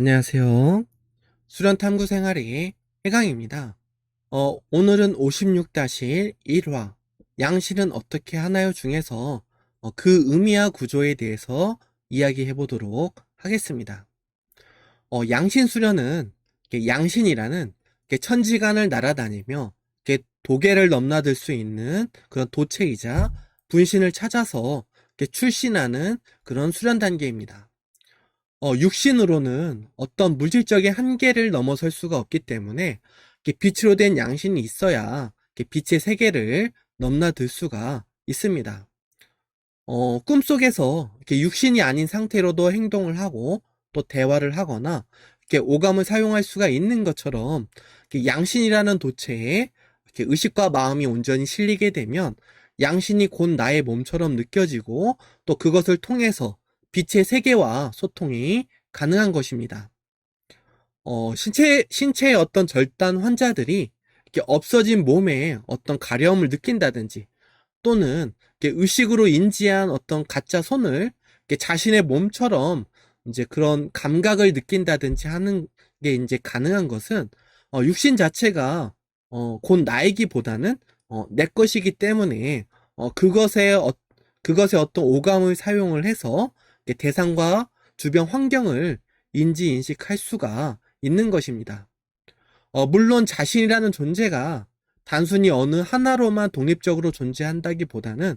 안녕하세요. 수련 탐구 생활의 해강입니다. 오늘은 56-1화 양실은 어떻게 하나요 중에서 그 의미와 구조에 대해서 이야기해 보도록 하겠습니다. 양신 수련은 양신이라는 천지간을 날아다니며 도계를 넘나들 수 있는 그런 도체이자 분신을 찾아서 출신하는 그런 수련 단계입니다. 육신으로는 어떤 물질적인 한계를 넘어설 수가 없기 때문에 빛으로 된 양신이 있어야 빛의 세계를 넘나들 수가 있습니다. 꿈속에서 육신이 아닌 상태로도 행동을 하고 또 대화를 하거나 오감을 사용할 수가 있는 것처럼 양신이라는 도체에 의식과 마음이 온전히 실리게 되면 양신이 곧 나의 몸처럼 느껴지고 또 그것을 통해서 빛의 세계와 소통이 가능한 것입니다. 신체의 어떤 절단 환자들이 없어진 몸에 어떤 가려움을 느낀다든지 또는 의식으로 인지한 어떤 가짜 손을 자신의 몸처럼 이제 그런 감각을 느낀다든지 하는 게 이제 가능한 것은 육신 자체가 곧 나이기보다는 내 것이기 때문에 그것의 어떤 오감을 사용을 해서 대상과 주변 환경을 인지 인식할 수가 있는 것입니다. 물론 자신이라는 존재가 단순히 어느 하나로만 독립적으로 존재한다기보다는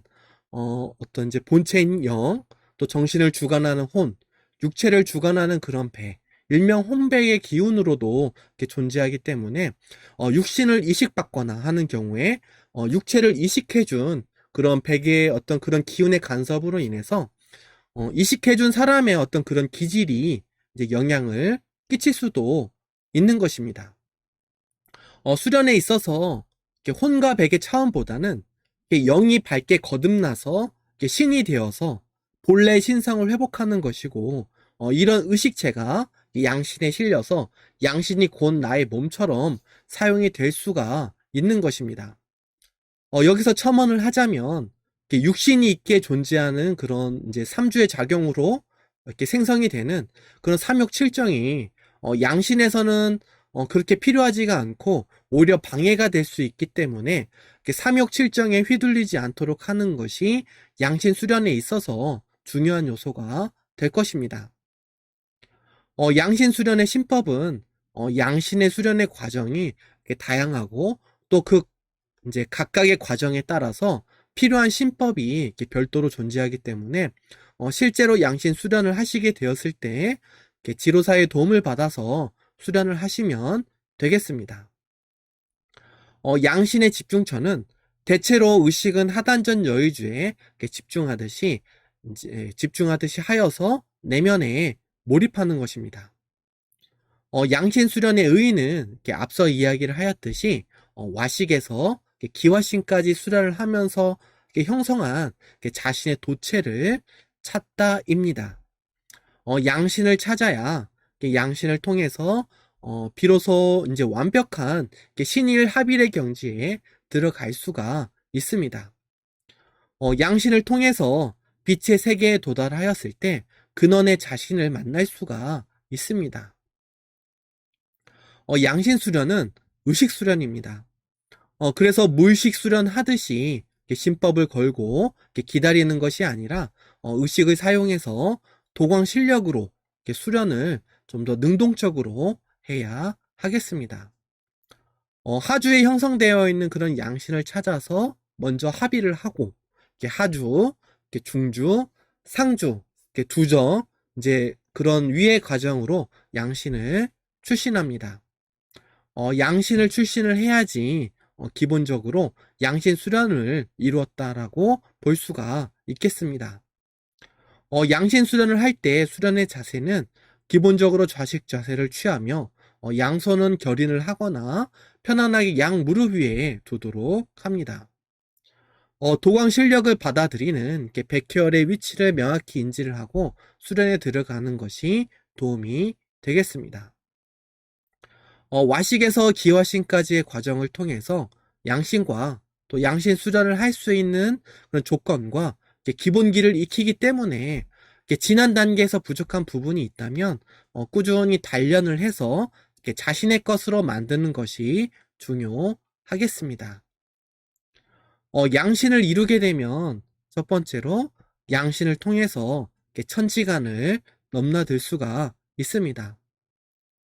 어떤 이제 본체인 영, 또 정신을 주관하는 혼, 육체를 주관하는 그런 배, 일명 혼배의 기운으로도 이렇게 존재하기 때문에 육신을 이식받거나 하는 경우에 육체를 이식해준 그런 백의 어떤 그런 기운의 간섭으로 인해서 이식해준 사람의 어떤 그런 기질이 이제 영향을 끼칠 수도 있는 것입니다. 수련에 있어서 혼과 백의 차원보다는 영이 밝게 거듭나서 신이 되어서 본래 신성을 회복하는 것이고 이런 의식체가 양신에 실려서 양신이 곧 나의 몸처럼 사용이 될 수가 있는 것입니다. 여기서 첨언을 하자면 육신이 있게 존재하는 그런 이제 삼주의 작용으로 이렇게 생성이 되는 그런 삼육칠정이 양신에서는 그렇게 필요하지가 않고 오히려 방해가 될 수 있기 때문에 삼육칠정에 휘둘리지 않도록 하는 것이 양신 수련에 있어서 중요한 요소가 될 것입니다. 양신 수련의 신법은 양신의 수련의 과정이 다양하고 또 그 이제 각각의 과정에 따라서 필요한 신법이 이렇게 별도로 존재하기 때문에 실제로 양신 수련을 하시게 되었을 때 지도사의 도움을 받아서 수련을 하시면 되겠습니다. 양신의 집중처는 대체로 의식은 하단전 여의주에 집중하듯이 하여서 내면에 몰입하는 것입니다. 양신 수련의 의의는 앞서 이야기를 하였듯이 와식에서 기와신까지 수련을 하면서 형성한 자신의 도체를 찾다입니다. 양신을 찾아야 양신을 통해서 비로소 이제 완벽한 신일 합일의 경지에 들어갈 수가 있습니다. 양신을 통해서 빛의 세계에 도달하였을 때 근원의 자신을 만날 수가 있습니다. 양신 수련은 의식 수련입니다. 그래서 무의식 수련 하듯이 신법을 걸고 기다리는 것이 아니라 의식을 사용해서 도광 실력으로 수련을 좀 더 능동적으로 해야 하겠습니다. 하주에 형성되어 있는 그런 양신을 찾아서 먼저 합의를 하고 하주, 중주, 상주, 두정 이제 그런 위의 과정으로 양신을 출신합니다. 양신을 출신을 해야지 기본적으로 양신 수련을 이루었다라고 볼 수가 있겠습니다. 양신 수련을 할 때 수련의 자세는 기본적으로 좌식 자세를 취하며 양손은 결인을 하거나 편안하게 양 무릎 위에 두도록 합니다. 도광 실력을 받아들이는 백혈의 위치를 명확히 인지를 하고 수련에 들어가는 것이 도움이 되겠습니다. 와식에서 기와신까지의 과정을 통해서 양신과 또 양신 수련을 할 수 있는 그런 조건과 기본기를 익히기 때문에 이렇게 지난 단계에서 부족한 부분이 있다면 꾸준히 단련을 해서 이렇게 자신의 것으로 만드는 것이 중요하겠습니다. 양신을 이루게 되면 첫 번째로 양신을 통해서 이렇게 천지간을 넘나들 수가 있습니다.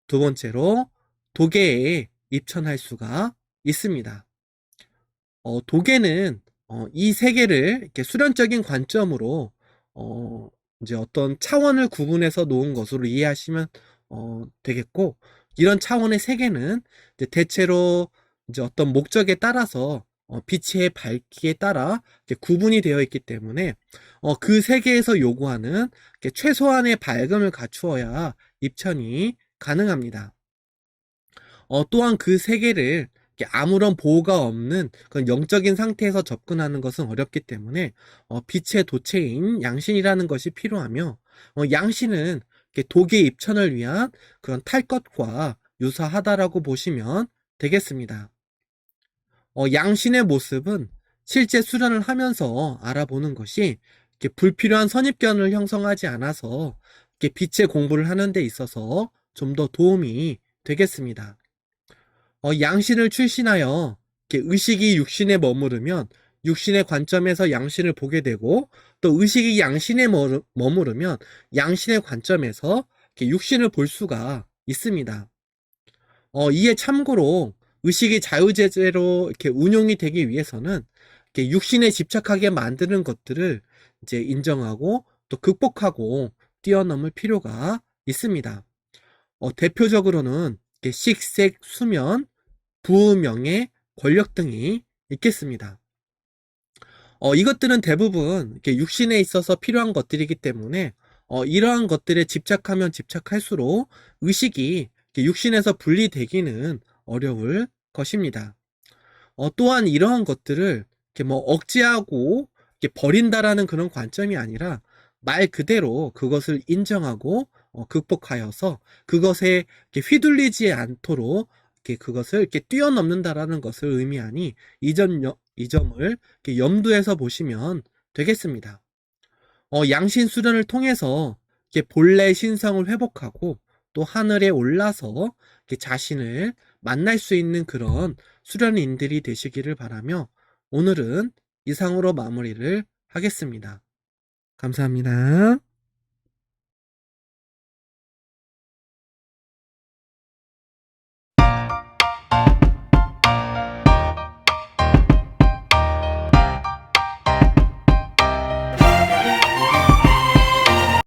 두 번째로 도계에 입천할 수가 있습니다. 도계는 이 세계를 이렇게 수련적인 관점으로 이제 어떤 차원을 구분해서 놓은 것으로 이해하시면 되겠고, 이런 차원의 세계는 이제 대체로 이제 어떤 목적에 따라서 빛의 밝기에 따라 이렇게 구분이 되어 있기 때문에 그 세계에서 요구하는 이렇게 최소한의 밝음을 갖추어야 입천이 가능합니다. 또한 그 세계를 이렇게 아무런 보호가 없는 그런 영적인 상태에서 접근하는 것은 어렵기 때문에 빛의 도체인 양신이라는 것이 필요하며, 양신은 이렇게 도계 입천을 위한 그런 탈 것과 유사하다라고 보시면 되겠습니다. 양신의 모습은 실제 수련을 하면서 알아보는 것이 이렇게 불필요한 선입견을 형성하지 않아서 이렇게 빛의 공부를 하는 데 있어서 좀 더 도움이 되겠습니다. 양신을 출신하여 이렇게 의식이 육신에 머무르면 육신의 관점에서 양신을 보게 되고, 또 의식이 양신에 머무르면 양신의 관점에서 이렇게 육신을 볼 수가 있습니다. 이에 참고로 의식이 자유제재로 이렇게 운용이 되기 위해서는 이렇게 육신에 집착하게 만드는 것들을 이제 인정하고 또 극복하고 뛰어넘을 필요가 있습니다. 대표적으로는 이렇게 식색, 수면, 부의, 명예, 권력 등이 있겠습니다. 이것들은 대부분 이렇게 육신에 있어서 필요한 것들이기 때문에 이러한 것들에 집착하면 집착할수록 의식이 이렇게 육신에서 분리되기는 어려울 것입니다. 또한 이러한 것들을 이렇게 뭐 억제하고 이렇게 버린다라는 그런 관점이 아니라 말 그대로 그것을 인정하고 극복하여서 그것에 이렇게 휘둘리지 않도록 이렇게 그것을 이렇게 뛰어넘는다라는 것을 의미하니 이 점을 이렇게 염두에서 보시면 되겠습니다. 양신 수련을 통해서 이렇게 본래 신성을 회복하고 또 하늘에 올라서 이렇게 자신을 만날 수 있는 그런 수련인들이 되시기를 바라며 오늘은 이상으로 마무리를 하겠습니다. 감사합니다.